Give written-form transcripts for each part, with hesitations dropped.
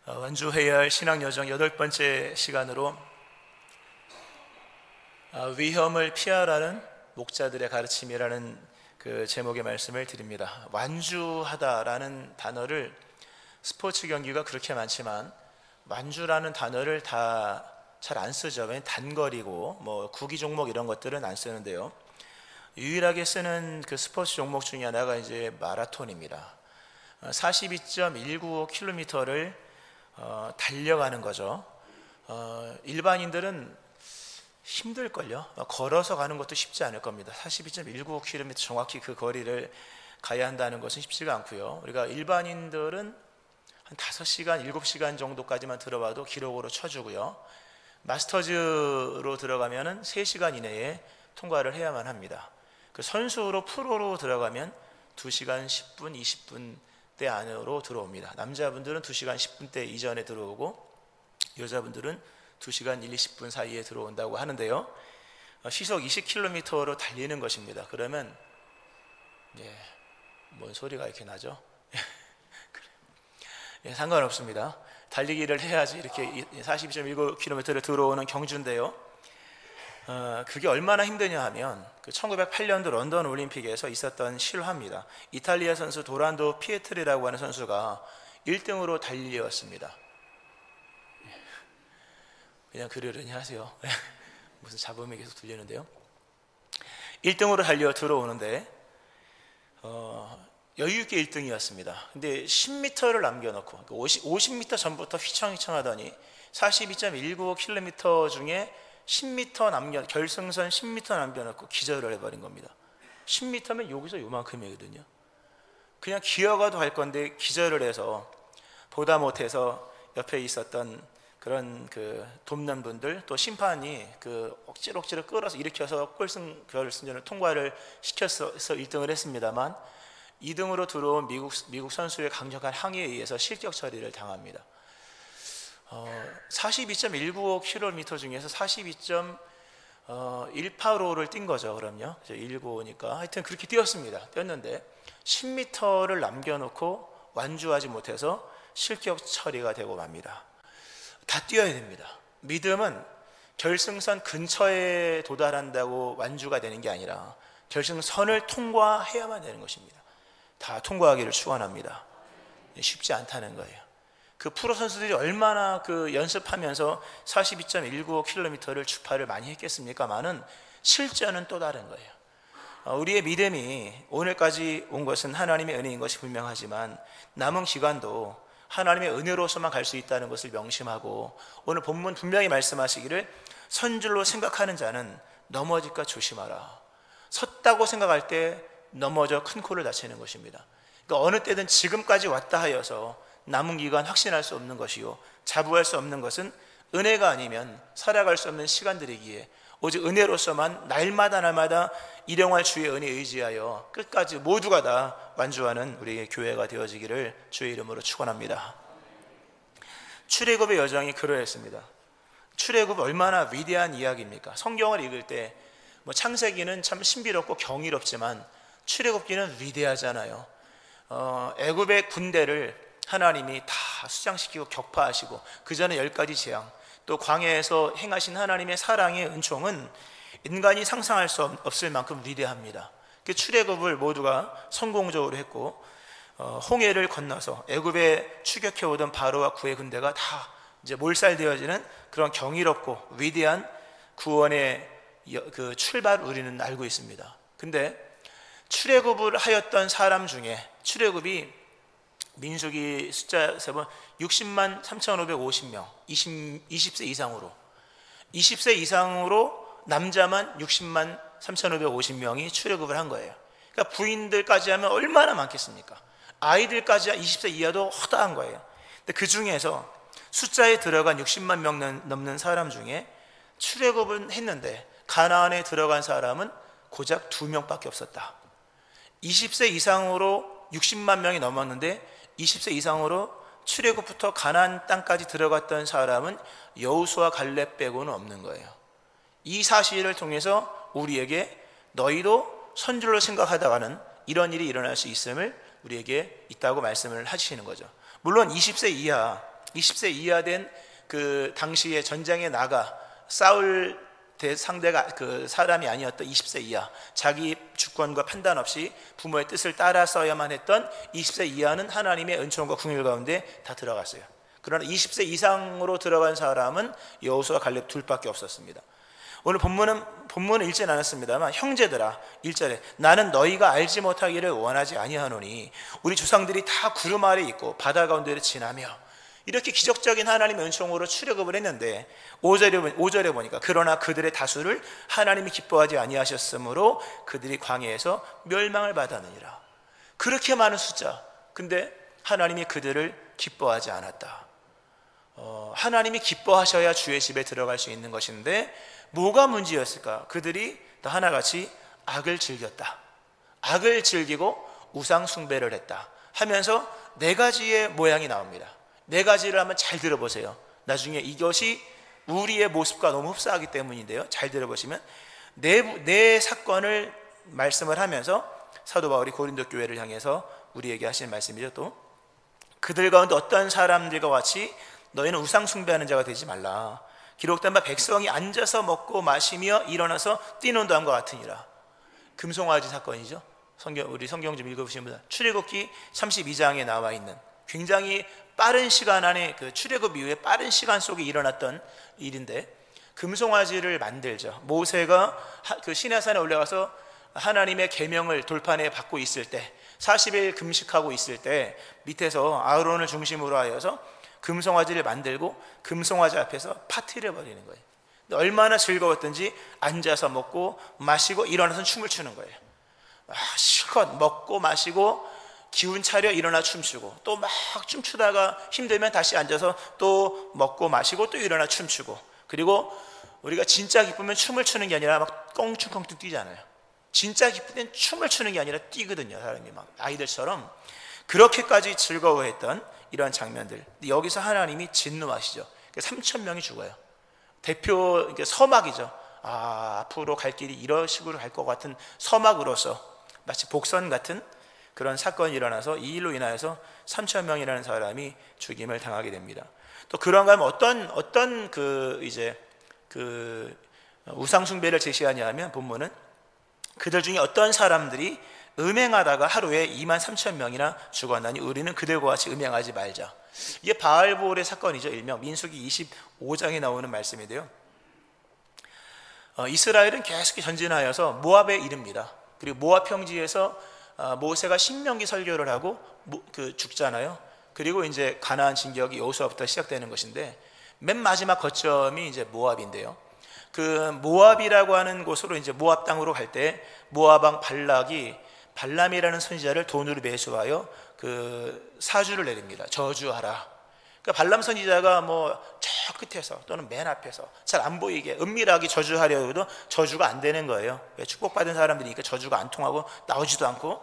완주해야 할 신앙여정 8번째 시간으로 위험을 피하라는 목자들의 가르침이라는 그 제목의 말씀을 드립니다. 완주하다라는 단어를 스포츠 경기가 그렇게 많지만 완주라는 단어를 다 잘 안 쓰죠. 단거리고 뭐 구기 종목 이런 것들은 안 쓰는데요. 유일하게 쓰는 그 스포츠 종목 중에 하나가 이제 마라톤입니다. 42.195km를 달려가는 거죠. 일반인들은 힘들걸요. 걸어서 가는 것도 쉽지 않을 겁니다. 42.195km 정확히 그 거리를 가야 한다는 것은 쉽지가 않고요. 우리가 일반인들은 한 5시간, 7시간 정도까지만 들어와도 기록으로 쳐주고요. 마스터즈로 들어가면은 3시간 이내에 통과를 해야만 합니다. 그 선수로 프로로 들어가면 2시간 10분, 20분대 안으로 들어옵니다. 남자분들은 2시간 10분대 이전에 들어오고 여자분들은 2시간 1, 20분 사이에 들어온다고 하는데요. 시속 20km로 달리는 것입니다. 그러면 뭔 소리가 이렇게 나죠? 상관없습니다. 달리기를 해야지 이렇게 42.19km를 들어오는 경주인데요. 그게 얼마나 힘드냐 하면 그 1908년도 런던 올림픽에서 있었던 실화입니다. 이탈리아 선수 도란도 피에트리라고 하는 선수가 1등으로 달려왔습니다. 그냥 그러려니 하세요. 무슨 잡음이 계속 들리는데요. 1등으로 달려 들어오는데 여유있게 1등이었습니다. 근데 10m를 남겨놓고 50m 전부터 휘청휘청하더니 42.195km 중에 10m 결승선 10m 남겨놓고 기절을 해버린 겁니다. 10m면 여기서 요만큼이거든요. 그냥 기어가도 할 건데 기절을 해서 보다 못해서 옆에 있었던 그런 그 돕는 분들 또 심판이 그 억지로 끌어서 일으켜서 결승전을 통과를 시켜서 1등을 했습니다만 2등으로 들어온 미국 선수의 강력한 항의에 의해서 실격 처리를 당합니다. 42.195km 중에서 42.185를 뛴 거죠. 그럼요. 195니까 하여튼 그렇게 뛰었습니다. 뛰었는데 10m를 남겨놓고 완주하지 못해서 실격 처리가 되고 맙니다. 다 뛰어야 됩니다. 믿음은 결승선 근처에 도달한다고 완주가 되는 게 아니라 결승선을 통과해야만 되는 것입니다. 다 통과하기를 축원합니다. 쉽지 않다는 거예요. 그 프로 선수들이 얼마나 그 연습하면서 42.195km를 주파를 많이 했겠습니까만은 실전은 또 다른 거예요. 우리의 믿음이 오늘까지 온 것은 하나님의 은혜인 것이 분명하지만 남은 기간도 하나님의 은혜로서만 갈 수 있다는 것을 명심하고 오늘 본문 분명히 말씀하시기를 선줄로 생각하는 자는 넘어질까 조심하라. 섰다고 생각할 때 넘어져 큰 코를 다치는 것입니다. 그러니까 어느 때든 지금까지 왔다 하여서 남은 기간 확신할 수 없는 것이요 자부할 수 없는 것은 은혜가 아니면 살아갈 수 없는 시간들이기에 오직 은혜로서만 날마다 일용할 주의 은혜에 의지하여 끝까지 모두가 다 완주하는 우리의 교회가 되어지기를 주의 이름으로 축원합니다. 출애굽의 여정이 그러했습니다. 출애굽 얼마나 위대한 이야기입니까? 성경을 읽을 때 창세기는 참 신비롭고 경이롭지만 출애굽기는 위대하잖아요. 애굽의 군대를 하나님이 다 수장시키고 격파하시고 그 전에 10가지 재앙 또 광야에서 행하신 하나님의 사랑의 은총은 인간이 상상할 수 없을 만큼 위대합니다. 그 출애굽을 모두가 성공적으로 했고 홍해를 건너서 애굽에 추격해오던 바로와 그의 군대가 다 이제 몰살되어지는 그런 경이롭고 위대한 구원의 그 출발을 우리는 알고 있습니다. 근데 출애굽을 하였던 사람 중에 출애굽이 민수기 숫자 세번 60만 3,550명 20세 이상으로 남자만 60만 3,550명이 출애굽을 한 거예요. 그러니까 부인들까지 하면 얼마나 많겠습니까? 아이들까지 20세 이하도 허다한 거예요. 근데 그 중에서 숫자에 들어간 60만 명 넘는 사람 중에 출애굽은 했는데 가나안에 들어간 사람은 고작 2명밖에 없었다. 20세 이상으로 60만 명이 넘었는데 20세 이상으로 출애굽부터 가나안 땅까지 들어갔던 사람은 여호수아 갈렙 빼고는 없는 거예요. 이 사실을 통해서 우리에게 너희도 선줄로 생각하다가는 이런 일이 일어날 수 있음을 우리에게 있다고 말씀을 하시는 거죠. 물론 20세 이하 20세 이하 된 그 당시에 전쟁에 나가 싸울 상대가 그 사람이 아니었던 20세 이하, 자기 주권과 판단 없이 부모의 뜻을 따라서야만 했던 20세 이하는 하나님의 은총과 긍휼 가운데 다 들어갔어요. 그러나 20세 이상으로 들어간 사람은 여호수아 갈렙 둘밖에 없었습니다. 오늘 본문은 읽진 않았습니다만, 형제들아, 1절에 나는 너희가 알지 못하기를 원하지 아니하노니 우리 조상들이 다 구름 아래 있고 바다 가운데를 지나며, 이렇게 기적적인 하나님의 은총으로 출애굽을 했는데 5절에 보니까 그러나 그들의 다수를 하나님이 기뻐하지 아니하셨으므로 그들이 광야에서 멸망을 받았느니라. 그렇게 많은 숫자, 근데 하나님이 그들을 기뻐하지 않았다. 하나님이 기뻐하셔야 주의 집에 들어갈 수 있는 것인데 뭐가 문제였을까? 그들이 다 하나같이 악을 즐겼다. 악을 즐기고 우상 숭배를 했다 하면서 네 가지의 모양이 나옵니다. 네 가지를 한번 잘 들어보세요. 나중에 이것이 우리의 모습과 너무 흡사하기 때문인데요, 잘 들어보시면 네 사건을 말씀을 하면서 사도 바울이 고린도 교회를 향해서 우리에게 하시는 말씀이죠. 또 그들 가운데 어떤 사람들과 같이 너희는 우상 숭배하는 자가 되지 말라. 기록된 바 백성이 앉아서 먹고 마시며 일어나서 뛰는 다음과 같으니라. 금송아지 사건이죠. 우리 성경 좀 읽어보시는 분들, 출애굽기 32장에 나와 있는 굉장히 빠른 시간 안에, 그 출애굽 이후에 빠른 시간 속에 일어났던 일인데, 금송아지를 만들죠. 모세가 그 시내산에 올라가서 하나님의 계명을 돌판에 받고 있을 때, 40일 금식하고 있을 때 밑에서 아흐론을 중심으로 하여서 금송아지를 만들고 금송아지 앞에서 파티를 벌이는 거예요. 얼마나 즐거웠던지 앉아서 먹고 마시고 일어나서 춤을 추는 거예요. 실컷 먹고 마시고 기운 차려 일어나 춤추고, 또 막 춤추다가 힘들면 다시 앉아서 또 먹고 마시고 또 일어나 춤추고, 그리고 우리가 진짜 기쁘면 춤을 추는 게 아니라 막 껑충껑충 뛰잖아요. 진짜 기쁠 땐 춤을 추는 게 아니라 뛰거든요. 사람이 막 아이들처럼. 그렇게까지 즐거워했던 이러한 장면들. 여기서 하나님이 진노하시죠. 3,000명이 죽어요. 대표 서막이죠. 앞으로 갈 길이 이런 식으로 갈 것 같은 서막으로서 마치 복선 같은 그런 사건이 일어나서 이 일로 인하여서 3,000명이라는 사람이 죽임을 당하게 됩니다. 또 그런가 하면 어떤 우상 숭배를 제시하냐면, 본문은 그들 중에 어떤 사람들이 음행하다가 하루에 23,000명이나 죽었나니 우리는 그들과 같이 음행하지 말자. 이게 바알볼의 사건이죠. 일명 민수기 25장에 나오는 말씀인데요, 이스라엘은 계속 전진하여서 모압에 이릅니다. 그리고 모압 평지에서 모세가 신명기 설교를 하고 죽잖아요. 그리고 이제 가나안 진격이 여호수아부터 시작되는 것인데, 맨 마지막 거점이 이제 모압인데요, 그 모압이라고 하는 곳으로 이제 모압 땅으로 갈 때 모압 왕 발락이 발람이라는 선지자를 돈으로 매수하여 그 사주를 내립니다. 저주하라. 그러니까 발람 선지자가 뭐 저 끝에서 또는 맨 앞에서 잘 안 보이게 은밀하게 저주하려고 해도 저주가 안 되는 거예요. 왜? 축복받은 사람들이니까 저주가 안 통하고 나오지도 않고.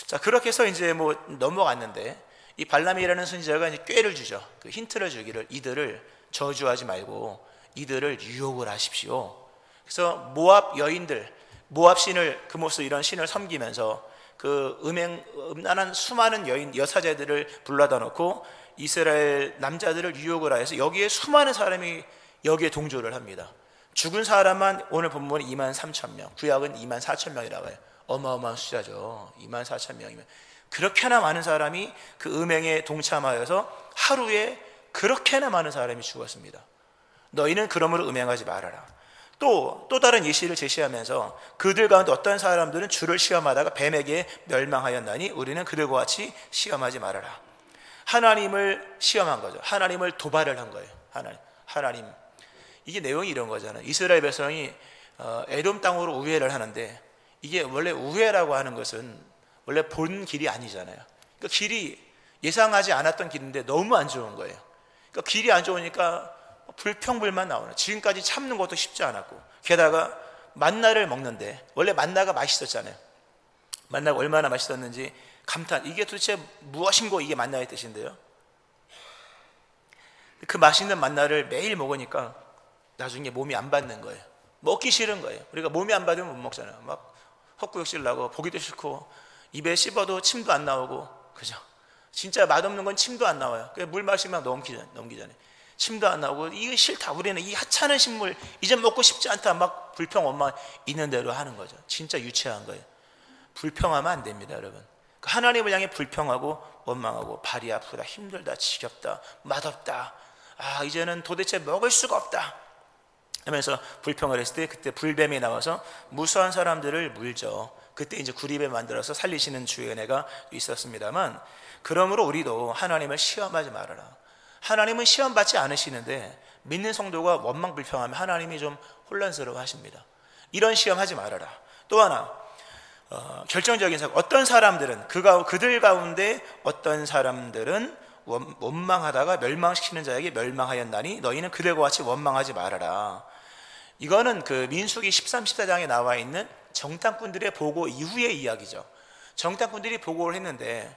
자, 그렇게 해서 이제 뭐 넘어갔는데, 이 발람이라는 선지자가 이제 꾀를 주죠. 그 힌트를 주기를, 이들을 저주하지 말고 이들을 유혹을 하십시오. 그래서 모압 여인들, 모압 신을, 그모스 이런 신을 섬기면서 그 음란한 수많은 여사제들을 불러다 놓고 이스라엘 남자들을 유혹을 하여서 여기에 수많은 사람이 여기에 동조를 합니다. 죽은 사람만 오늘 본문은 23,000명, 구약은 24,000명이라고 해요. 어마어마한 숫자죠. 24,000명이면 그렇게나 많은 사람이 그 음행에 동참하여서 하루에 그렇게나 많은 사람이 죽었습니다. 너희는 그러므로 음행하지 말아라. 또 다른 예시를 제시하면서 그들 가운데 어떤 사람들은 주를 시험하다가 뱀에게 멸망하였나니 우리는 그들과 같이 시험하지 말아라. 하나님을 시험한 거죠. 하나님을 도발을 한 거예요. 하나님. 이게 내용이 이런 거잖아요. 이스라엘 백성이 에돔 땅으로 우회를 하는데, 이게 원래 우회라고 하는 것은 원래 본 길이 아니잖아요. 그러니까 길이 예상하지 않았던 길인데 너무 안 좋은 거예요. 그러니까 길이 안 좋으니까 불평불만 나오는, 지금까지 참는 것도 쉽지 않았고, 게다가 만나를 먹는데 원래 만나가 맛있었잖아요. 만나가 얼마나 맛있었는지 감탄, 이게 도대체 무엇인고, 이게 만나의 뜻인데요, 그 맛있는 만나를 매일 먹으니까 나중에 몸이 안 받는 거예요. 먹기 싫은 거예요. 우리가 몸이 안 받으면 못 먹잖아요. 막 헛구역질 나고 보기도 싫고 입에 씹어도 침도 안 나오고, 그죠? 진짜 맛없는 건 침도 안 나와요. 물 마시면 넘기 전에 침도 안 나오고, 이거 싫다, 우리는 이 하찮은 식물 이제 먹고 싶지 않다, 막 불평 원망 있는 대로 하는 거죠. 진짜 유치한 거예요. 불평하면 안 됩니다, 여러분. 하나님을 향해 불평하고 원망하고, 발이 아프다, 힘들다, 지겹다, 맛없다, 아 이제는 도대체 먹을 수가 없다 하면서 불평을 했을 때, 그때 불뱀이 나와서 무수한 사람들을 물죠. 그때 이제 구리뱀 만들어서 살리시는 주의 은혜가 있었습니다만, 그러므로 우리도 하나님을 시험하지 말아라. 하나님은 시험 받지 않으시는데 믿는 성도가 원망 불평하면 하나님이 좀 혼란스러워 하십니다. 이런 시험 하지 말아라. 또 하나, 결정적인 사건, 어떤 사람들은 그들 가운데 어떤 사람들은 원망하다가 멸망시키는 자에게 멸망하였나니 너희는 그들과 같이 원망하지 말아라. 이거는 그 민수기 13, 14장에 나와 있는 정탐꾼들의 보고 이후의 이야기죠. 정탐꾼들이 보고를 했는데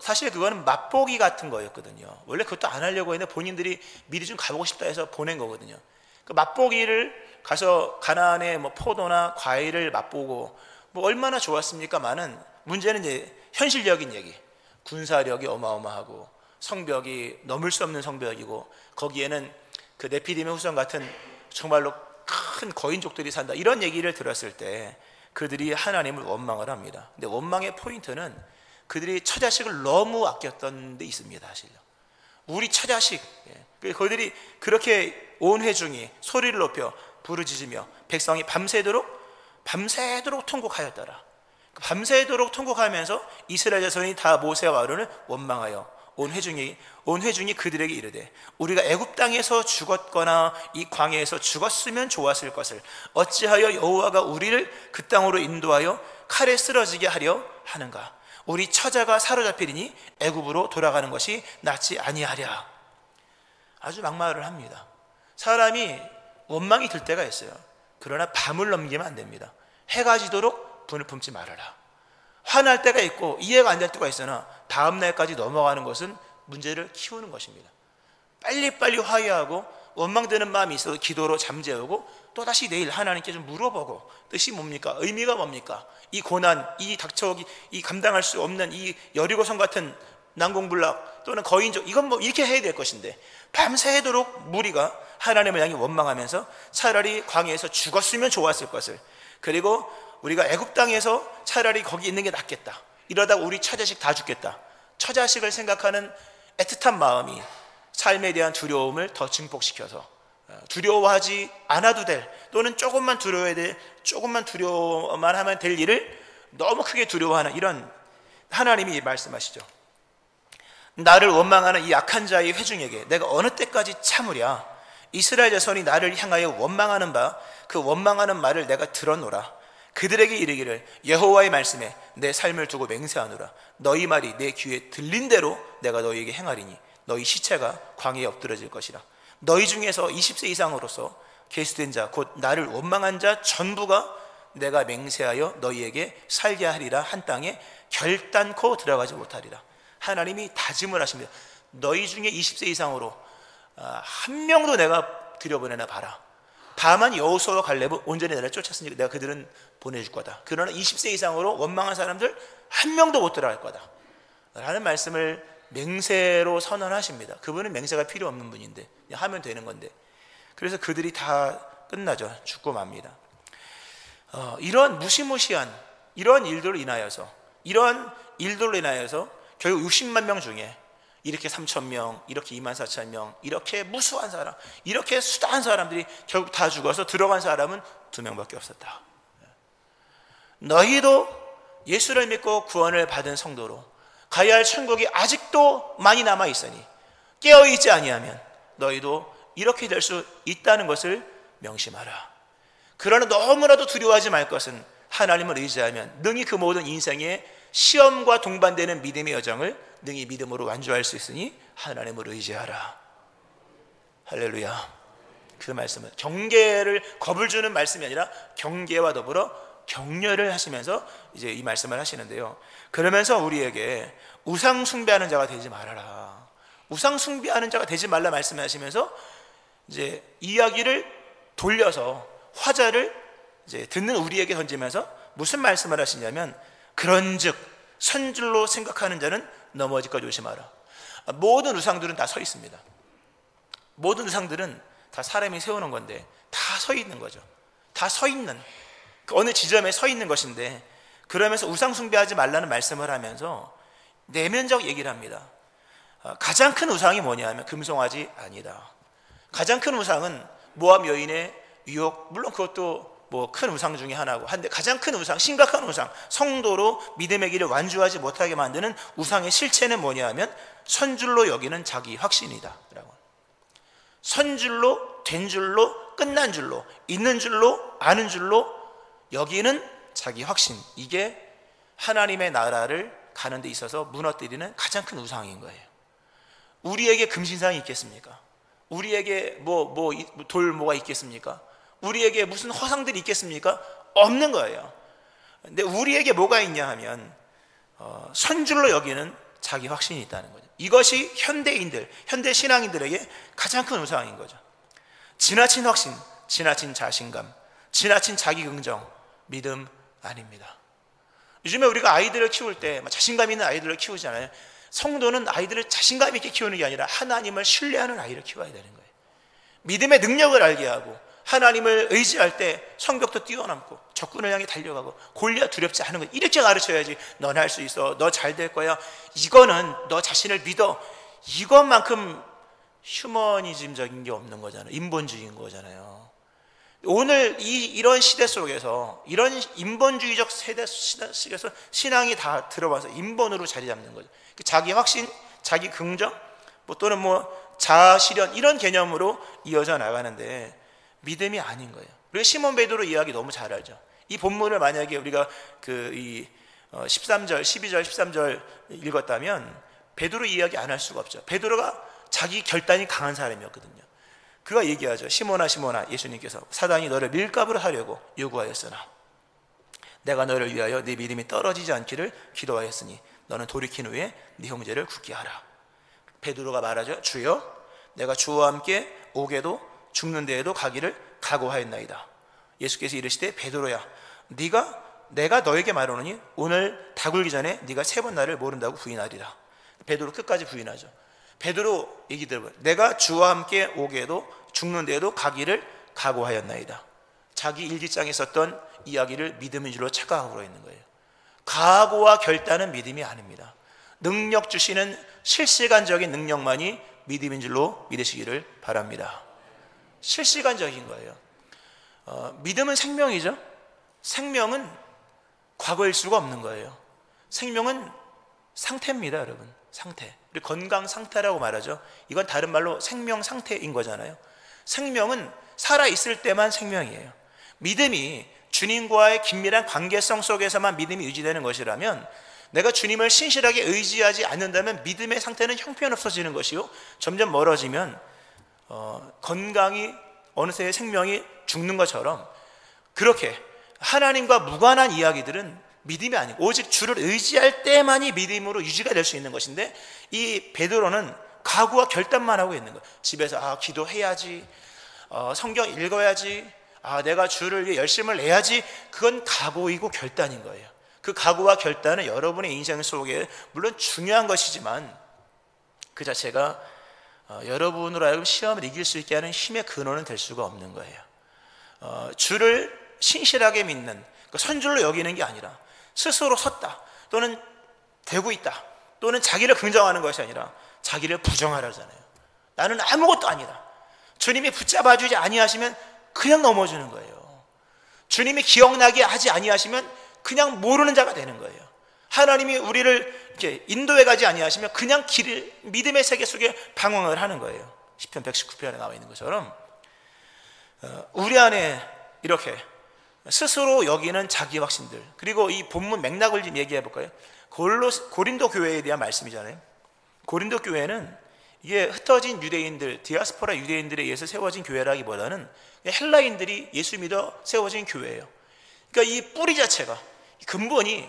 사실 그거는 맛보기 같은 거였거든요. 원래 그것도 안 하려고 했는데 본인들이 미리 좀 가보고 싶다 해서 보낸 거거든요. 그 맛보기를 가서 가나안의 뭐 포도나 과일을 맛보고 뭐 얼마나 좋았습니까만은, 문제는 이제 현실적인 얘기, 군사력이 어마어마하고 성벽이 넘을 수 없는 성벽이고, 거기에는 그 네피림의 후손 같은 정말로 큰 거인족들이 산다, 이런 얘기를 들었을 때 그들이 하나님을 원망을 합니다. 근데 원망의 포인트는 그들이 처자식을 너무 아꼈던 데 있습니다. 사실요. 우리 처자식, 그들이 그렇게 온 회중이 소리를 높여 부르짖으며 백성이 밤새도록 통곡하였더라. 밤새도록 통곡하면서 이스라엘 자손이 다 모세와 아론을 원망하여 온 회중이 그들에게 이르되, 우리가 애굽 땅에서 죽었거나 이 광야에서 죽었으면 좋았을 것을 어찌하여 여호와가 우리를 그 땅으로 인도하여 칼에 쓰러지게 하려 하는가? 우리 처자가 사로잡히리니 애굽으로 돌아가는 것이 낫지 아니하랴. 아주 막말을 합니다. 사람이 원망이 들 때가 있어요. 그러나 밤을 넘기면 안 됩니다. 해가 지도록 분을 품지 말아라. 화날 때가 있고 이해가 안 될 때가 있으나 다음 날까지 넘어가는 것은 문제를 키우는 것입니다. 빨리빨리 화해하고 원망되는 마음이 있어도 기도로 잠재우고 또다시 내일 하나님께 좀 물어보고, 뜻이 뭡니까? 의미가 뭡니까? 이 고난, 이 닥쳐오기, 이 감당할 수 없는 이 여리고성 같은 난공불락 또는 거인족, 이건 뭐 이렇게 해야 될 것인데 밤새도록 무리가 하나님을 향해 원망하면서 차라리 광야에서 죽었으면 좋았을 것을, 그리고 우리가 애굽 땅에서 차라리 거기 있는 게 낫겠다, 이러다가 우리 처자식 다 죽겠다, 처자식을 생각하는 애틋한 마음이 삶에 대한 두려움을 더 증폭시켜서 두려워하지 않아도 될, 또는 조금만 두려워해야 될, 조금만 두려워만 하면 될 일을 너무 크게 두려워하는, 이런, 하나님이 말씀하시죠. 나를 원망하는 이 약한 자의 회중에게 내가 어느 때까지 참으랴? 이스라엘 자손이 나를 향하여 원망하는 바 그 원망하는 말을 내가 들어노라. 그들에게 이르기를 여호와의 말씀에 내 삶을 두고 맹세하노라. 너희 말이 내 귀에 들린 대로 내가 너희에게 행하리니 너희 시체가 광야에 엎드러질 것이라. 너희 중에서 20세 이상으로서 계수된 자 곧 나를 원망한 자 전부가 내가 맹세하여 너희에게 살게 하리라 한 땅에 결단코 들어가지 못하리라. 하나님이 다짐을 하십니다. 너희 중에 20세 이상으로 한 명도 내가 들여보내나 봐라. 다만 여호수아와 갈렙은 온전히 나를 쫓았으니까 내가 그들은 보내줄 거다. 그러나 20세 이상으로 원망한 사람들 한 명도 못 들어갈 거다 라는 말씀을 맹세로 선언하십니다. 그분은 맹세가 필요 없는 분인데 그냥 하면 되는 건데, 그래서 그들이 다 끝나죠. 죽고 맙니다. 이런 무시무시한 이런 일들로 인하여서 결국 60만 명 중에 이렇게 3,000명, 이렇게 24,000명, 이렇게 무수한 사람, 이렇게 수다한 사람들이 결국 다 죽어서 들어간 사람은 2명밖에 없었다. 너희도 예수를 믿고 구원을 받은 성도로 가야 할 천국이 아직도 많이 남아 있으니 깨어있지 아니하면 너희도 이렇게 될 수 있다는 것을 명심하라. 그러나 너무나도 두려워하지 말 것은 하나님을 의지하면 능히 그 모든 인생의 시험과 동반되는 믿음의 여정을 능히 믿음으로 완주할 수 있으니 하나님을 의지하라. 할렐루야. 그 말씀은 경계를 겁을 주는 말씀이 아니라 경계와 더불어 격려를 하시면서 이제 이 말씀을 하시는데요. 그러면서 우리에게 우상 숭배하는 자가 되지 말아라. 우상 숭배하는 자가 되지 말라 말씀하시면서 이제 이야기를 돌려서 화자를 이제 듣는 우리에게 던지면서 무슨 말씀을 하시냐면, 그런즉 선줄로 생각하는 자는 넘어질까 조심하라. 모든 우상들은 다 서 있습니다. 모든 우상들은 다 사람이 세우는 건데 다 서 있는 거죠. 다 서 있는, 어느 지점에 서 있는 것인데, 그러면서 우상 숭배하지 말라는 말씀을 하면서 내면적 얘기를 합니다. 가장 큰 우상이 뭐냐면 금송아지 아니다. 가장 큰 우상은 모압 여인의 유혹, 물론 그것도 뭐 큰 우상 중에 하나고 한데, 가장 큰 우상, 심각한 우상, 성도로 믿음의 길을 완주하지 못하게 만드는 우상의 실체는 뭐냐면 선줄로 여기는 자기 확신이다 라고. 선줄로, 된 줄로, 끝난 줄로, 있는 줄로, 아는 줄로 여기는 자기 확신, 이게 하나님의 나라를 가는 데 있어서 무너뜨리는 가장 큰 우상인 거예요. 우리에게 금신상이 있겠습니까? 우리에게 뭐가 있겠습니까? 우리에게 무슨 허상들이 있겠습니까? 없는 거예요. 근데 우리에게 뭐가 있냐 하면 선줄로 여기는 자기 확신이 있다는 거죠. 이것이 현대인들, 현대 신앙인들에게 가장 큰 우상인 거죠. 지나친 확신, 지나친 자신감, 지나친 자기 긍정, 믿음 아닙니다. 요즘에 우리가 아이들을 키울 때 자신감 있는 아이들을 키우잖아요. 성도는 아이들을 자신감 있게 키우는 게 아니라 하나님을 신뢰하는 아이를 키워야 되는 거예요. 믿음의 능력을 알게 하고, 하나님을 의지할 때 성벽도 뛰어넘고 적군을 향해 달려가고 골리앗 두렵지 않은 거, 이렇게 가르쳐야지. 넌 할 수 있어, 너 잘 될 거야, 이거는 너 자신을 믿어, 이것만큼 휴머니즘적인 게 없는 거잖아요. 인본주의인 거잖아요. 오늘 이런 시대 속에서, 이런 인본주의적 세대 속에서 신앙이 다 들어와서 인본으로 자리 잡는 거죠. 자기 확신, 자기 긍정, 또는 자아 실현, 이런 개념으로 이어져 나가는데 믿음이 아닌 거예요. 우리가 시몬 베드로 이야기 너무 잘 알죠. 이 본문을 만약에 우리가 13절, 12절, 13절 읽었다면 베드로 이야기 안 할 수가 없죠. 베드로가 자기 결단이 강한 사람이었거든요. 그가 얘기하죠. 시몬아 시몬아, 예수님께서 사단이 너를 밀가부로 하려고 요구하였으나 내가 너를 위하여 네 믿음이 떨어지지 않기를 기도하였으니 너는 돌이킨 후에 네 형제를 굳게 하라. 베드로가 말하죠. 주여, 내가 주와 함께 오게도 죽는 데에도 가기를 각오하였나이다. 예수께서 이르시되 베드로야, 내가 너에게 말하노니 오늘 다 굴기 전에 네가 3번 나를 모른다고 부인하리라. 베드로 끝까지 부인하죠. 베드로 얘기 들어봐요. 내가 주와 함께 오게도 죽는 데에도 가기를 각오하였나이다. 자기 일기장에 썼던 이야기를 믿음인 줄로 착각하고 있는 거예요. 각오와 결단은 믿음이 아닙니다. 능력 주시는 실시간적인 능력만이 믿음인 줄로 믿으시기를 바랍니다. 실시간적인 거예요. 믿음은 생명이죠. 생명은 과거일 수가 없는 거예요. 생명은 상태입니다, 여러분. 상태. 우리 건강 상태라고 말하죠. 이건 다른 말로 생명 상태인 거잖아요. 생명은 살아있을 때만 생명이에요. 믿음이 주님과의 긴밀한 관계성 속에서만 믿음이 유지되는 것이라면, 내가 주님을 신실하게 의지하지 않는다면 믿음의 상태는 형편없어지는 것이요, 점점 멀어지면 건강이 어느새 생명이 죽는 것처럼, 그렇게 하나님과 무관한 이야기들은 믿음이 아니고 오직 주를 의지할 때만이 믿음으로 유지가 될 수 있는 것인데, 이 베드로는 각오와 결단만 하고 있는 거예요. 집에서 기도해야지, 성경 읽어야지, 내가 주를 위해 열심을 내야지. 그건 각오이고 결단인 거예요. 그 각오와 결단은 여러분의 인생 속에 물론 중요한 것이지만 그 자체가 여러분으로 하여금 시험을 이길 수 있게 하는 힘의 근원은 될 수가 없는 거예요. 주를 신실하게 믿는, 선줄로 여기는 게 아니라 스스로 섰다, 또는 되고 있다, 또는 자기를 긍정하는 것이 아니라 자기를 부정하라잖아요. 나는 아무것도 아니다. 주님이 붙잡아주지 아니하시면 그냥 넘어지는 거예요. 주님이 기억나게 하지 아니하시면 그냥 모르는 자가 되는 거예요. 하나님이 우리를 이렇게 인도해 가지 아니하시면 그냥 믿음의 세계 속에 방황을 하는 거예요. 시편 119편에 나와 있는 것처럼 우리 안에 이렇게 스스로 여기는 자기 확신들, 그리고 이 본문 맥락을 좀 얘기해 볼까요? 고린도 교회에 대한 말씀이잖아요. 고린도 교회는 이게 흩어진 유대인들, 디아스포라 유대인들에 의해서 세워진 교회라기보다는 헬라인들이 예수 믿어 세워진 교회예요. 그러니까 이 뿌리 자체가, 근본이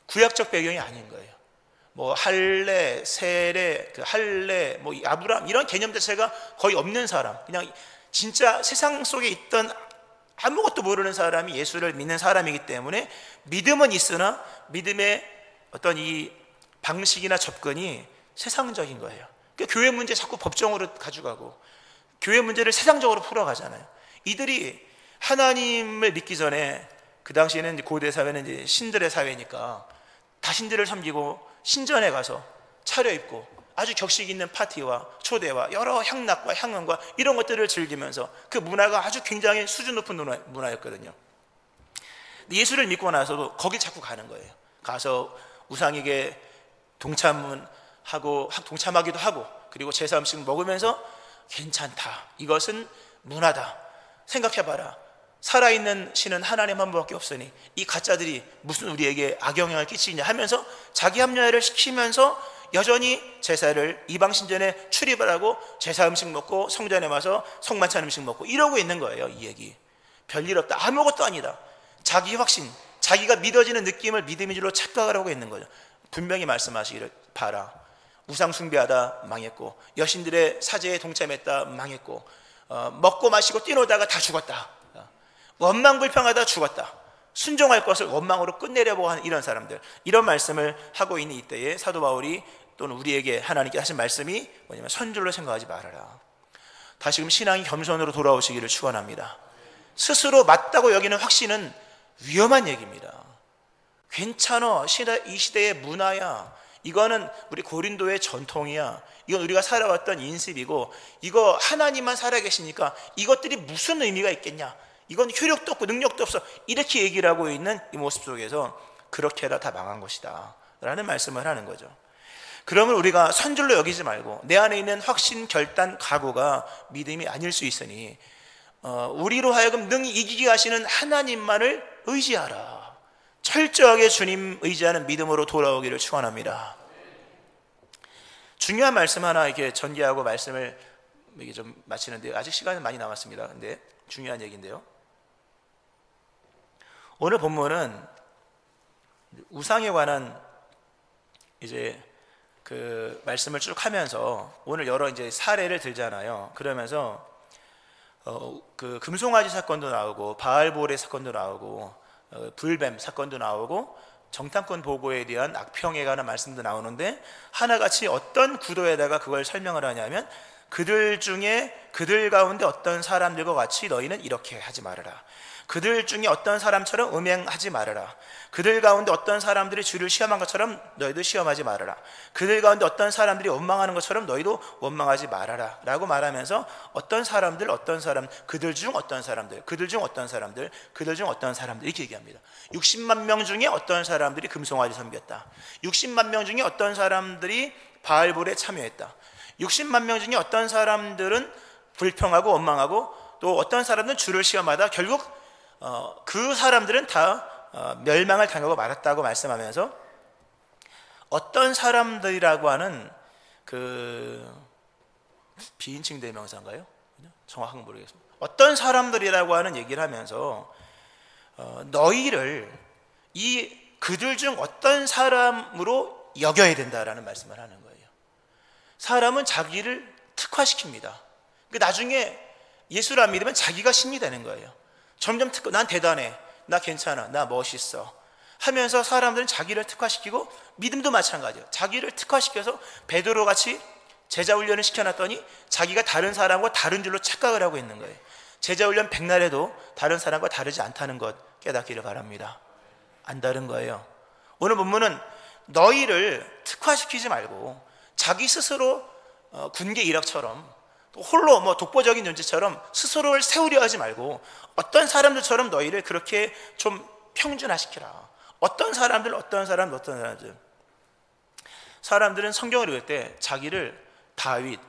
구약적 배경이 아닌 거예요. 할례, 세례, 할례, 아브라함, 이런 개념 자체가 거의 없는 사람, 그냥 진짜 세상 속에 있던 아무것도 모르는 사람이 예수를 믿는 사람이기 때문에 믿음은 있으나 믿음의 어떤 이 방식이나 접근이 세상적인 거예요. 그러니까 교회 문제 자꾸 법정으로 가져가고 교회 문제를 세상적으로 풀어가잖아요. 이들이 하나님을 믿기 전에, 그 당시에는 고대 사회는 이제 신들의 사회니까 다 신들을 섬기고 신전에 가서 차려입고 아주 격식 있는 파티와 초대와 여러 향락과 향응과 이런 것들을 즐기면서 그 문화가 아주 굉장히 수준 높은 문화였거든요. 예수를 믿고 나서도 거길 자꾸 가는 거예요. 가서 우상에게 동참하기도 하고, 그리고 제사 음식 먹으면서 괜찮다, 이것은 문화다, 생각해봐라, 살아있는 신은 하나님 한 분밖에 없으니 이 가짜들이 무슨 우리에게 악영향을 끼치냐 하면서 자기 합리화를 시키면서 여전히 제사를 이방신전에 출입을 하고 제사 음식 먹고 성전에 와서 성만찬 음식 먹고 이러고 있는 거예요. 이 얘기 별일 없다, 아무것도 아니다, 자기 확신, 자기가 믿어지는 느낌을 믿음인 줄로 착각을 하고 있는 거죠. 분명히 말씀하시기를, 봐라, 우상 숭배하다 망했고 여신들의 사제에 동참했다 망했고 먹고 마시고 뛰노다가 다 죽었다, 원망불평하다 죽었다, 순종할 것을 원망으로 끝내려고 하는 이런 사람들, 이런 말씀을 하고 있는 이때에 사도 바울이 또는 우리에게 하나님께 하신 말씀이 뭐냐면 선줄로 생각하지 말아라. 다시금 신앙이 겸손으로 돌아오시기를 축원합니다. 스스로 맞다고 여기는 확신은 위험한 얘기입니다. 괜찮아, 이 시대의 문화야, 이거는 우리 고린도의 전통이야, 이건 우리가 살아왔던 인습이고 이거 하나님만 살아계시니까 이것들이 무슨 의미가 있겠냐, 이건 효력도 없고 능력도 없어, 이렇게 얘기를 하고 있는 이 모습 속에서 그렇게 해라 다 망한 것이다 라는 말씀을 하는 거죠. 그러면 우리가 선줄로 여기지 말고 내 안에 있는 확신, 결단, 각오가 믿음이 아닐 수 있으니 우리로 하여금 능히 이기게 하시는 하나님만을 의지하라, 철저하게 주님 의지하는 믿음으로 돌아오기를 축원합니다. 중요한 말씀 하나 이렇게 전개하고 말씀을 이게 좀 마치는데, 아직 시간은 많이 남았습니다. 근데 중요한 얘기인데요, 오늘 본문은 우상에 관한 이제 그 말씀을 쭉 하면서 오늘 여러 이제 사례를 들잖아요. 그러면서 그 금송아지 사건도 나오고 바알볼의 사건도 나오고 불뱀 사건도 나오고 정탐꾼 보고에 대한 악평에 관한 말씀도 나오는데, 하나같이 어떤 구도에다가 그걸 설명을 하냐면 그들 가운데 어떤 사람들과 같이 너희는 이렇게 하지 말아라, 그들 중에 어떤 사람처럼 음행하지 말아라, 그들 가운데 어떤 사람들이 주를 시험한 것처럼 너희도 시험하지 말아라, 그들 가운데 어떤 사람들이 원망하는 것처럼 너희도 원망하지 말아라 라고 말하면서 어떤 사람, 그들 중 어떤 사람들, 그들 중 어떤 사람들, 그들 중 어떤 사람들 이렇게 얘기합니다. 60만 명 중에 어떤 사람들이 금송아지 섬겼다, 60만 명 중에 어떤 사람들이 바알볼에 참여했다, 60만 명 중에 어떤 사람들은 불평하고 원망하고 또 어떤 사람들은 주를 시험하다 결국 그 사람들은 다 멸망을 당하고 말았다고 말씀하면서 어떤 사람들이라고 하는 그 비인칭 대명사인가요? 정확한 모르겠습니다. 어떤 사람들이라고 하는 얘기를 하면서 너희를 이 그들 중 어떤 사람으로 여겨야 된다라는 말씀을 하는 거예요. 사람은 자기를 특화시킵니다. 나중에 예수를 안 믿으면 자기가 신이 되는 거예요. 점점 난 대단해, 나 괜찮아, 나 멋있어 하면서 사람들은 자기를 특화시키고, 믿음도 마찬가지예요. 자기를 특화시켜서 베드로같이 제자 훈련을 시켜놨더니 자기가 다른 사람과 다른 줄로 착각을 하고 있는 거예요. 제자 훈련 백날 해도 다른 사람과 다르지 않다는 것 깨닫기를 바랍니다. 안 다른 거예요. 오늘 본문은 너희를 특화시키지 말고 자기 스스로 군계 일학처럼 또 홀로 독보적인 존재처럼 스스로를 세우려 하지 말고 어떤 사람들처럼 너희를 그렇게 좀 평준화시키라. 어떤 사람들은 사람들은 성경을 읽을 때 자기를 다윗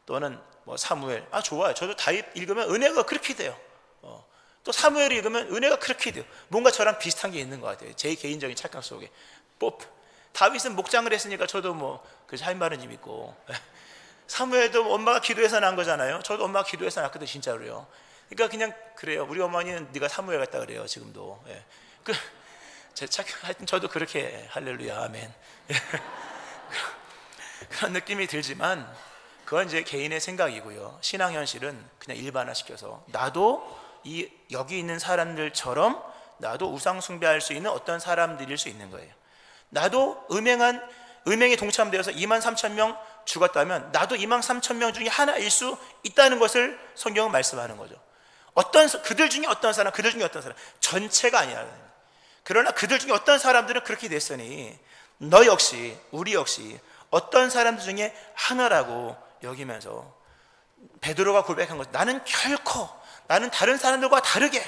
또는 사무엘, 좋아요, 저도 다윗 읽으면 은혜가 그렇게 돼요. 또 사무엘을 읽으면 은혜가 그렇게 돼요. 뭔가 저랑 비슷한 게 있는 것 같아요. 제 개인적인 착각 속에. 다윗은 목장을 했으니까 저도 그래서 할 말은 좀 있고, 사무엘도 엄마가 기도해서 난 거잖아요. 저도 엄마가 기도해서 낳거든, 진짜로요. 그러니까 그냥 그래요. 우리 어머니는 네가 사무엘 같다 그래요, 지금도. 제 착각, 하여튼 저도 그렇게 할렐루야, 아멘. 그런 느낌이 들지만 그건 이제 개인의 생각이고요. 신앙 현실은 그냥 일반화시켜서 나도 여기 있는 사람들처럼 나도 우상 숭배할 수 있는 어떤 사람들일 수 있는 거예요. 나도 음행한 음행에 동참되어서 2만 3천 명 죽었다면 나도 2만 3천 명 중에 하나일 수 있다는 것을 성경은 말씀하는 거죠. 그들 중에 어떤 사람, 전체가 아니라. 그러나 그들 중에 어떤 사람들은 그렇게 됐으니 너 역시, 우리 역시 어떤 사람들 중에 하나라고 여기면서 베드로가 고백한 것, 나는 다른 사람들과 다르게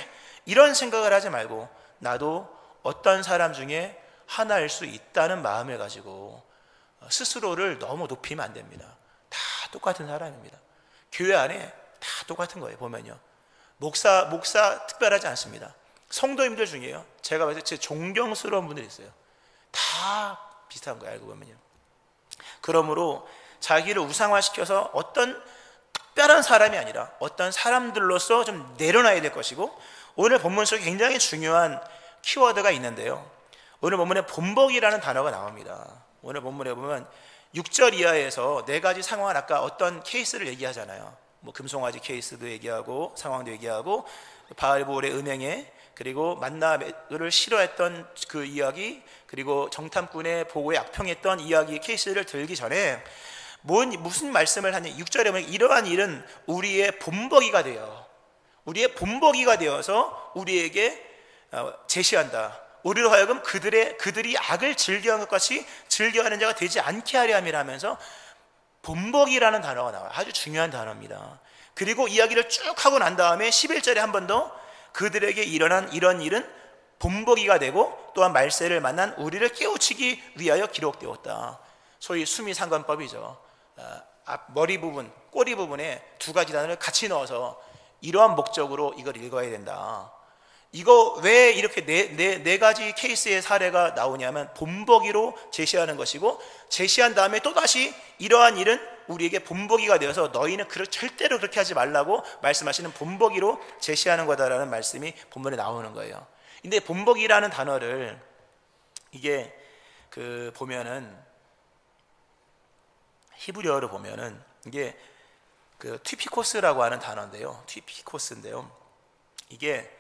이런 생각을 하지 말고 나도 어떤 사람 중에 하나일 수 있다는 마음을 가지고 스스로를 너무 높이면 안 됩니다. 다 똑같은 사람입니다. 교회 안에 다 똑같은 거예요. 보면요, 목사 특별하지 않습니다. 성도님들 중에요, 제가 봤을 때 제 존경스러운 분들이 있어요. 다 비슷한 거예요, 알고 보면요. 그러므로 자기를 우상화시켜서 어떤 특별한 사람이 아니라 어떤 사람들로서 좀 내려놔야 될 것이고, 오늘 본문 속에 굉장히 중요한 키워드가 있는데요, 오늘 본문에 본복이라는 단어가 나옵니다. 오늘 본문에 보면 6절 이하에서 네 가지 상황을, 아까 어떤 케이스를 얘기하잖아요. 뭐 금송아지 케이스도 얘기하고 상황도 얘기하고 바알볼의 은행에, 그리고 만나를 싫어했던 그 이야기, 그리고 정탐꾼의 보고에 악평했던 이야기 케이스를 들기 전에 무슨 말씀을 하냐, 6절에 보면 이러한 일은 우리의 본보기가 되어서 우리에게 제시한다. 우리로 하여금 그들이 악을 즐겨한 것 같이 즐겨하는 자가 되지 않게 하려 함이라 하면서 본보기라는 단어가 나와요. 아주 중요한 단어입니다. 그리고 이야기를 쭉 하고 난 다음에 11절에 한 번 더 그들에게 일어난 이런 일은 본보기가 되고 또한 말세를 만난 우리를 깨우치기 위하여 기록되었다. 소위 수미상관법이죠. 머리 부분, 꼬리 부분에 두 가지 단어를 같이 넣어서 이러한 목적으로 이걸 읽어야 된다. 이거 왜 이렇게 네 가지 케이스의 사례가 나오냐면 본보기로 제시하는 것이고, 제시한 다음에 또다시 이러한 일은 우리에게 본보기가 되어서 너희는 절대로 그렇게 하지 말라고 말씀하시는 본보기로 제시하는 거다라는 말씀이 본문에 나오는 거예요. 근데 본보기라는 단어를 이게 보면은 히브리어로 보면은 이게 튀피코스라고 하는 단어인데요. 튀피코스인데요. 이게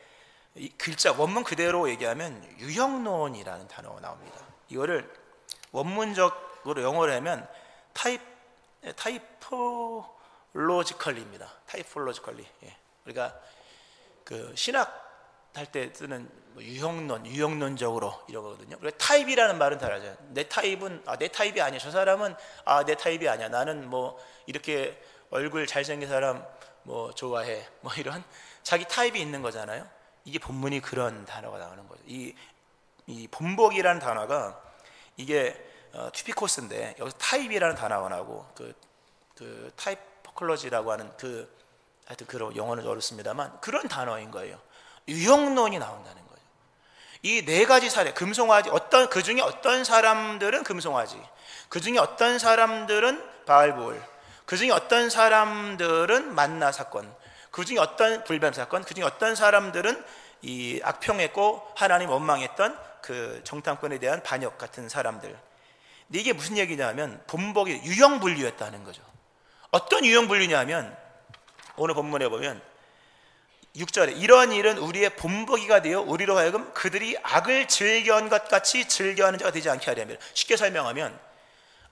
이 글자 원문 그대로 얘기하면 유형론이라는 단어가 나옵니다. 이거를 원문적으로 영어로 하면 타이폴로지컬리입니다. 타이폴로지컬리. 예. 우리가 신학 할 때 쓰는 유형론적으로 이러거든요. 우리가 타입이라는 말은 잘 알죠. 내 타입은 내 타입이 아니야. 저 사람은 내 타입이 아니야. 나는 뭐 이렇게 얼굴 잘생긴 사람 뭐 좋아해. 뭐 이런 자기 타입이 있는 거잖아요. 이게 본문이 그런 단어가 나오는 거죠. 이 본복이라는 단어가 이게 튀피코스인데 여기서 타입이라는 단어가 나오고 그 타이포클로지라고 하는 하여튼 그런 영어는 어렵습니다만 그런 단어인 거예요. 유형론이 나온다는 거죠. 이 네 가지 사례, 금송아지, 그 중에 어떤 사람들은 금송아지, 그 중에 어떤 사람들은 바알볼, 그 중에 어떤 사람들은 만나 사건, 그 중에 어떤 불뱀 사건, 그 중에 어떤 사람들은 이 악평했고 하나님 원망했던 그 정탐꾼에 대한 반역 같은 사람들. 근데 이게 무슨 얘기냐면 본복이 유형 분류였다는 거죠. 어떤 유형 분류냐면 오늘 본문에 보면 6절에 이러한 일은 우리의 본보기가 되어 우리로 하여금 그들이 악을 즐겨한 것 같이 즐겨하는 자가 되지 않게 하려 합니다. 쉽게 설명하면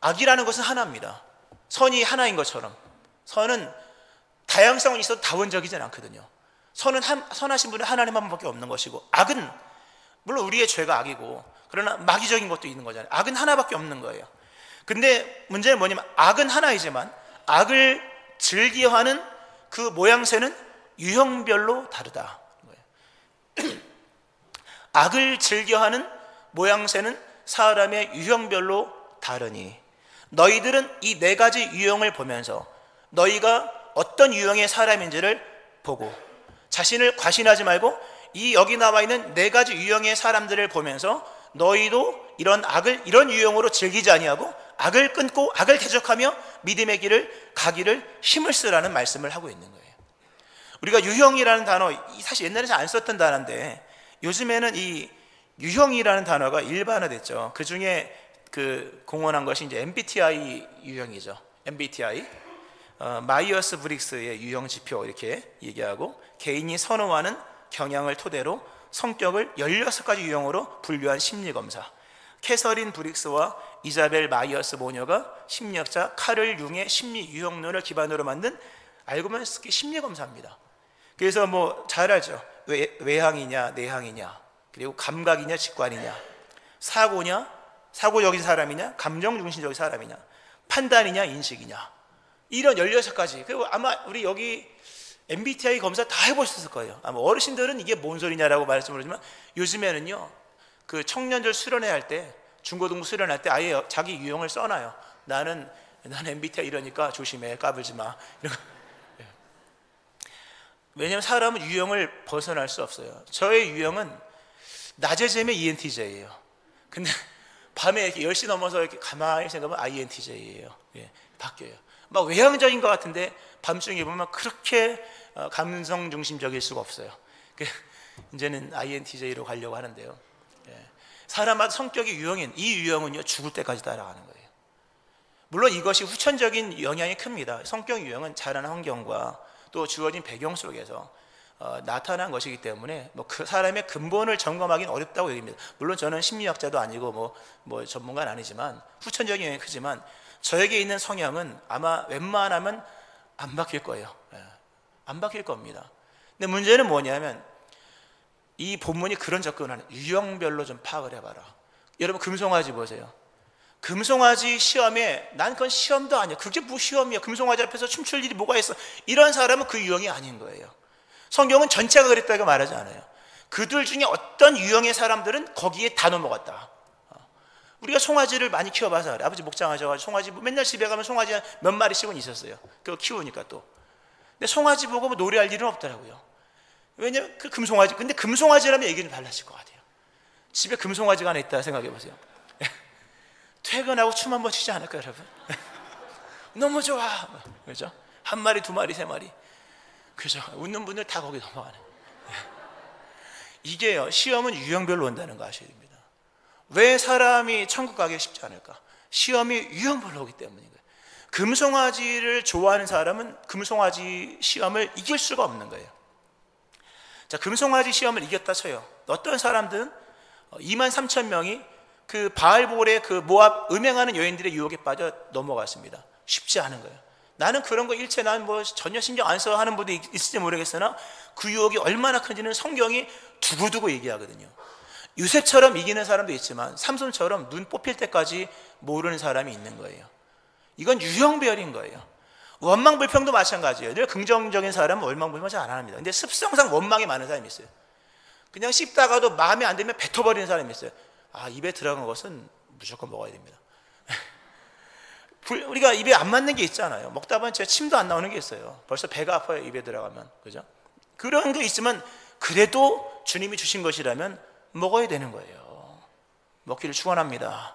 악이라는 것은 하나입니다. 선이 하나인 것처럼 선은 다양성은 있어도 다원적이진 않거든요. 선하신 분은 하나님 한 분밖에 없는 것이고, 악은 물론 우리의 죄가 악이고 그러나 마귀적인 것도 있는 거잖아요. 악은 하나밖에 없는 거예요. 근데 문제는 뭐냐면 악은 하나이지만 악을 즐겨하는 그 모양새는 유형별로 다르다. 악을 즐겨하는 모양새는 사람의 유형별로 다르니 너희들은 이 네 가지 유형을 보면서 너희가 어떤 유형의 사람인지를 보고 자신을 과신하지 말고 이 여기 나와 있는 네 가지 유형의 사람들을 보면서 너희도 이런 유형으로 즐기지 아니하고 악을 끊고 악을 대적하며 믿음의 길을 가기를 힘을 쓰라는 말씀을 하고 있는 거예요. 우리가 유형이라는 단어, 사실 옛날에 잘 안 썼던 단어인데 요즘에는 이 유형이라는 단어가 일반화됐죠. 그 중에 공헌한 것이 이제 MBTI 유형이죠. MBTI, 마이어스 브릭스의 유형 지표 이렇게 얘기하고, 개인이 선호하는 경향을 토대로 성격을 16가지 유형으로 분류한 심리 검사. 캐서린 브릭스와 이자벨 마이어스 모녀가 심리학자 카를 융의 심리 유형론을 기반으로 만든 알고 보면 심리검사입니다. 그래서 뭐 잘 알죠. 외향이냐 내향이냐, 그리고 감각이냐 직관이냐, 사고냐 사고적인 사람이냐 감정 중심적인 사람이냐, 판단이냐 인식이냐, 이런 16가지. 그리고 아마 우리 여기 MBTI 검사 다 해보셨을 거예요. 아마 어르신들은 이게 뭔 소리냐라고 말할지 모르지만 요즘에는요, 그 청년들 수련회 할 때, 중고등부 수련할 때 아예 자기 유형을 써놔요. 나는 MBTI 이러니까 조심해, 까불지 마. 이런 거. 왜냐하면 사람은 유형을 벗어날 수 없어요. 저의 유형은 낮에 재면 ENTJ예요. 근데 밤에 이렇게 10시 넘어서 이렇게 가만히 생각하면 INTJ예요. 바뀌어요. 막 외향적인 것 같은데 밤중에 보면 그렇게 감성 중심적일 수가 없어요. 이제는 INTJ로 가려고 하는데요. 사람마다 성격의 유형인 이 유형은요, 죽을 때까지 따라가는 거예요. 물론 이것이 후천적인 영향이 큽니다. 성격 유형은 자라는 환경과 또 주어진 배경 속에서 나타난 것이기 때문에 뭐 그 사람의 근본을 점검하기는 어렵다고 얘기합니다. 물론 저는 심리학자도 아니고 뭐 전문가는 아니지만 후천적인 영향이 크지만 저에게 있는 성향은 아마 웬만하면 안 바뀔 거예요. 안 바뀔 겁니다. 근데 문제는 뭐냐면 이 본문이 그런 접근을 하는, 유형별로 좀 파악을 해봐라. 여러분 금송아지 보세요. 금송아지 시험에 난 그건 시험도 아니야, 그게 뭐 시험이야, 금송아지 앞에서 춤출 일이 뭐가 있어, 이런 사람은 그 유형이 아닌 거예요. 성경은 전체가 그랬다고 말하지 않아요. 그들 중에 어떤 유형의 사람들은 거기에 다 넘어갔다. 우리가 송아지를 많이 키워봐서 그래. 아버지 목장하셔가지고 송아지 맨날 집에 가면 송아지 몇 마리씩은 있었어요. 그거 키우니까 또. 근데 송아지 보고 뭐 노래할 일은 없더라고요. 왜냐면 그 금송아지, 근데 금송아지라면 얘기는 달라질 것 같아요. 집에 금송아지가 하나 있다 생각해 보세요. 퇴근하고 춤 한번 추지 않을까요, 여러분? 너무 좋아, 그죠? 한 마리, 두 마리, 세 마리, 그죠? 웃는 분들 다 거기 넘어가네. 이게요, 시험은 유형별로 온다는 거 아셔야 됩니다. 왜 사람이 천국 가기 쉽지 않을까? 시험이 유형별로 오기 때문인 거예요. 금송아지를 좋아하는 사람은 금송아지 시험을 이길 수가 없는 거예요. 자, 금송아지 시험을 이겼다 쳐요. 어떤 사람들은 23,000명이 그 바알볼의 그 모압 음행하는 여인들의 유혹에 빠져 넘어갔습니다. 쉽지 않은 거예요. 나는 그런 거 일체 난 뭐 전혀 신경 안 써 하는 분도 있을지 모르겠으나 그 유혹이 얼마나 큰지는 성경이 두고두고 얘기하거든요. 요셉처럼 이기는 사람도 있지만 삼손처럼 눈 뽑힐 때까지 모르는 사람이 있는 거예요. 이건 유형별인 거예요. 원망불평도 마찬가지예요. 늘 긍정적인 사람은 원망불평 잘 안 합니다. 근데 습성상 원망이 많은 사람이 있어요. 그냥 씹다가도 마음에 안 들면 뱉어버리는 사람이 있어요. 아, 입에 들어간 것은 무조건 먹어야 됩니다. 우리가 입에 안 맞는 게 있잖아요. 먹다 보면 제 침도 안 나오는 게 있어요. 벌써 배가 아파요, 입에 들어가면. 그죠? 그런 게 있지만 그래도 주님이 주신 것이라면 먹어야 되는 거예요. 먹기를 축원합니다.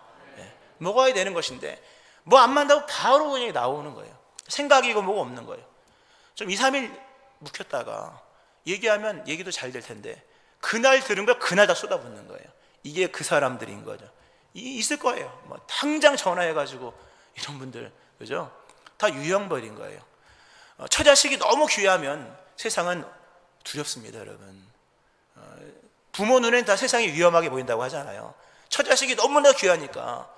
먹어야 되는 것인데 뭐 안 맞다고 바로 그냥 나오는 거예요. 생각이고 뭐가 없는 거예요. 좀 2, 3일 묵혔다가 얘기하면 얘기도 잘 될 텐데 그날 들은 걸 그날 다 쏟아붓는 거예요. 이게 그 사람들인 거죠. 있을 거예요. 뭐 당장 전화해가지고 이런 분들, 그죠? 다 유형별인 거예요. 처자식이 너무 귀하면 세상은 두렵습니다, 여러분. 부모 눈에는 다 세상이 위험하게 보인다고 하잖아요. 처자식이 너무나 귀하니까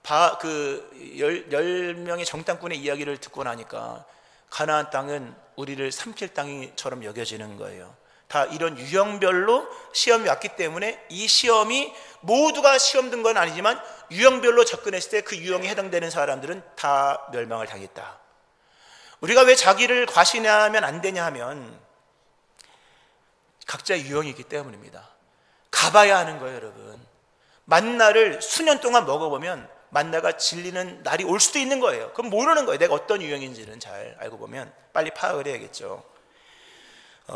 10명의 정탐꾼의 이야기를 듣고 나니까 가나안 땅은 우리를 삼킬 땅처럼 여겨지는 거예요. 다 이런 유형별로 시험이 왔기 때문에 이 시험이 모두가 시험 든 건 아니지만 유형별로 접근했을 때 그 유형에 해당되는 사람들은 다 멸망을 당했다. 우리가 왜 자기를 과신하면 안 되냐 하면 각자의 유형이 있기 때문입니다. 가봐야 하는 거예요, 여러분. 만나를 수년 동안 먹어보면 만나가 질리는 날이 올 수도 있는 거예요. 그럼 모르는 거예요. 내가 어떤 유형인지는 잘 알고 보면 빨리 파악을 해야겠죠.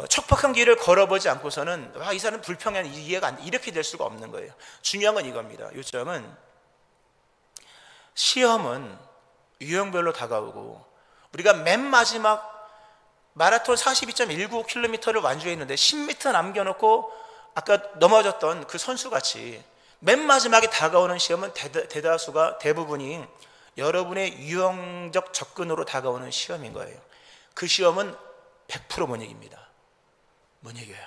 척박한 길을 걸어보지 않고서는 이 사람 불평한 이해가 안 돼, 이렇게 될 수가 없는 거예요. 중요한 건 이겁니다. 요점은 시험은 유형별로 다가오고 우리가 맨 마지막 마라톤 42.195km를 완주했는데 10m 남겨놓고 아까 넘어졌던 그 선수같이 맨 마지막에 다가오는 시험은 대부분이 여러분의 유형적 접근으로 다가오는 시험인 거예요. 그 시험은 100% 못 이깁니다. 못 이겨요.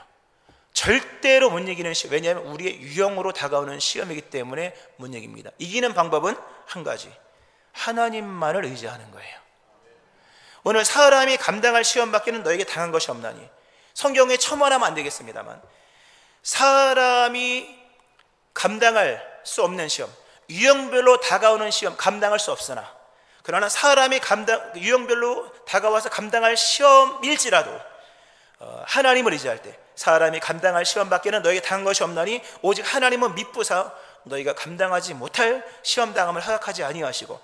절대로 못 이기는 시험. 왜냐하면 우리의 유형으로 다가오는 시험이기 때문에 못 이깁니다. 이기는 방법은 한 가지, 하나님만을 의지하는 거예요. 오늘 사람이 감당할 시험밖에는 너에게 당한 것이 없나니, 성경에 첨언하면 안 되겠습니다만, 사람이 감당할 수 없는 시험, 유형별로 다가오는 시험 감당할 수 없으나, 그러나 사람이 유형별로 다가와서 감당할 시험일지라도 하나님을 의지할 때 사람이 감당할 시험밖에는 너에게 당한 것이 없나니 오직 하나님은 미쁘사 너희가 감당하지 못할 시험당함을 허락하지 아니하시고,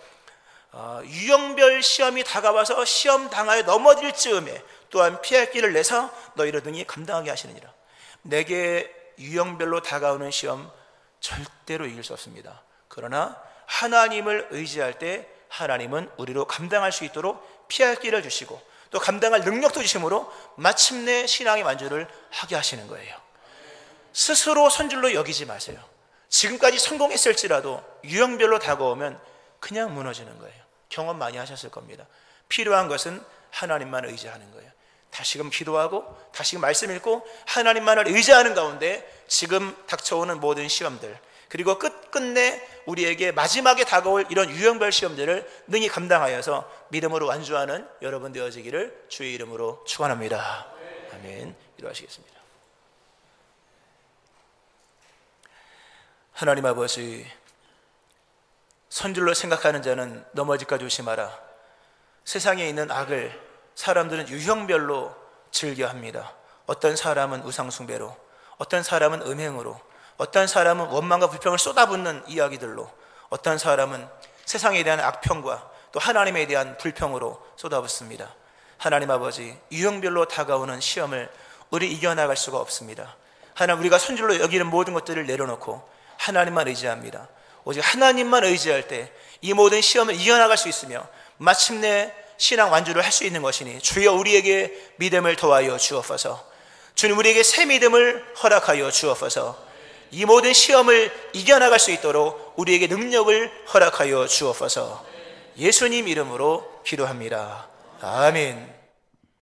유형별 시험이 다가와서 시험 당하여 넘어질 즈음에 또한 피할 길을 내서 너희를 능히 감당하게 하시느니라. 내게 유형별로 다가오는 시험 절대로 이길 수 없습니다. 그러나 하나님을 의지할 때 하나님은 우리로 감당할 수 있도록 피할 길을 주시고 또 감당할 능력도 주심으로 마침내 신앙의 완주를 하게 하시는 거예요. 스스로 선줄로 여기지 마세요. 지금까지 성공했을지라도 유형별로 다가오면 그냥 무너지는 거예요. 경험 많이 하셨을 겁니다. 필요한 것은 하나님만 의지하는 거예요. 다시금 기도하고 다시금 말씀 읽고 하나님만을 의지하는 가운데 지금 닥쳐오는 모든 시험들, 그리고 끝끝내 우리에게 마지막에 다가올 이런 유형별 시험들을 능히 감당하여서 믿음으로 완주하는 여러분 되어지기를 주의 이름으로 축원합니다. 아멘. 기도하시겠습니다. 하나님 아버지, 선줄로 생각하는 자는 넘어질까 조심하라. 세상에 있는 악을 사람들은 유형별로 즐겨합니다. 어떤 사람은 우상숭배로, 어떤 사람은 음행으로, 어떤 사람은 원망과 불평을 쏟아붓는 이야기들로, 어떤 사람은 세상에 대한 악평과 또 하나님에 대한 불평으로 쏟아붓습니다. 하나님 아버지, 유형별로 다가오는 시험을 우리 이겨나갈 수가 없습니다. 하나님, 우리가 선줄로 여기는 모든 것들을 내려놓고 하나님만 의지합니다. 오직 하나님만 의지할 때 이 모든 시험을 이겨나갈 수 있으며 마침내 신앙 완주를 할 수 있는 것이니 주여 우리에게 믿음을 더하여 주옵소서. 주님, 우리에게 새 믿음을 허락하여 주옵소서. 이 모든 시험을 이겨나갈 수 있도록 우리에게 능력을 허락하여 주옵소서. 예수님 이름으로 기도합니다. 아멘.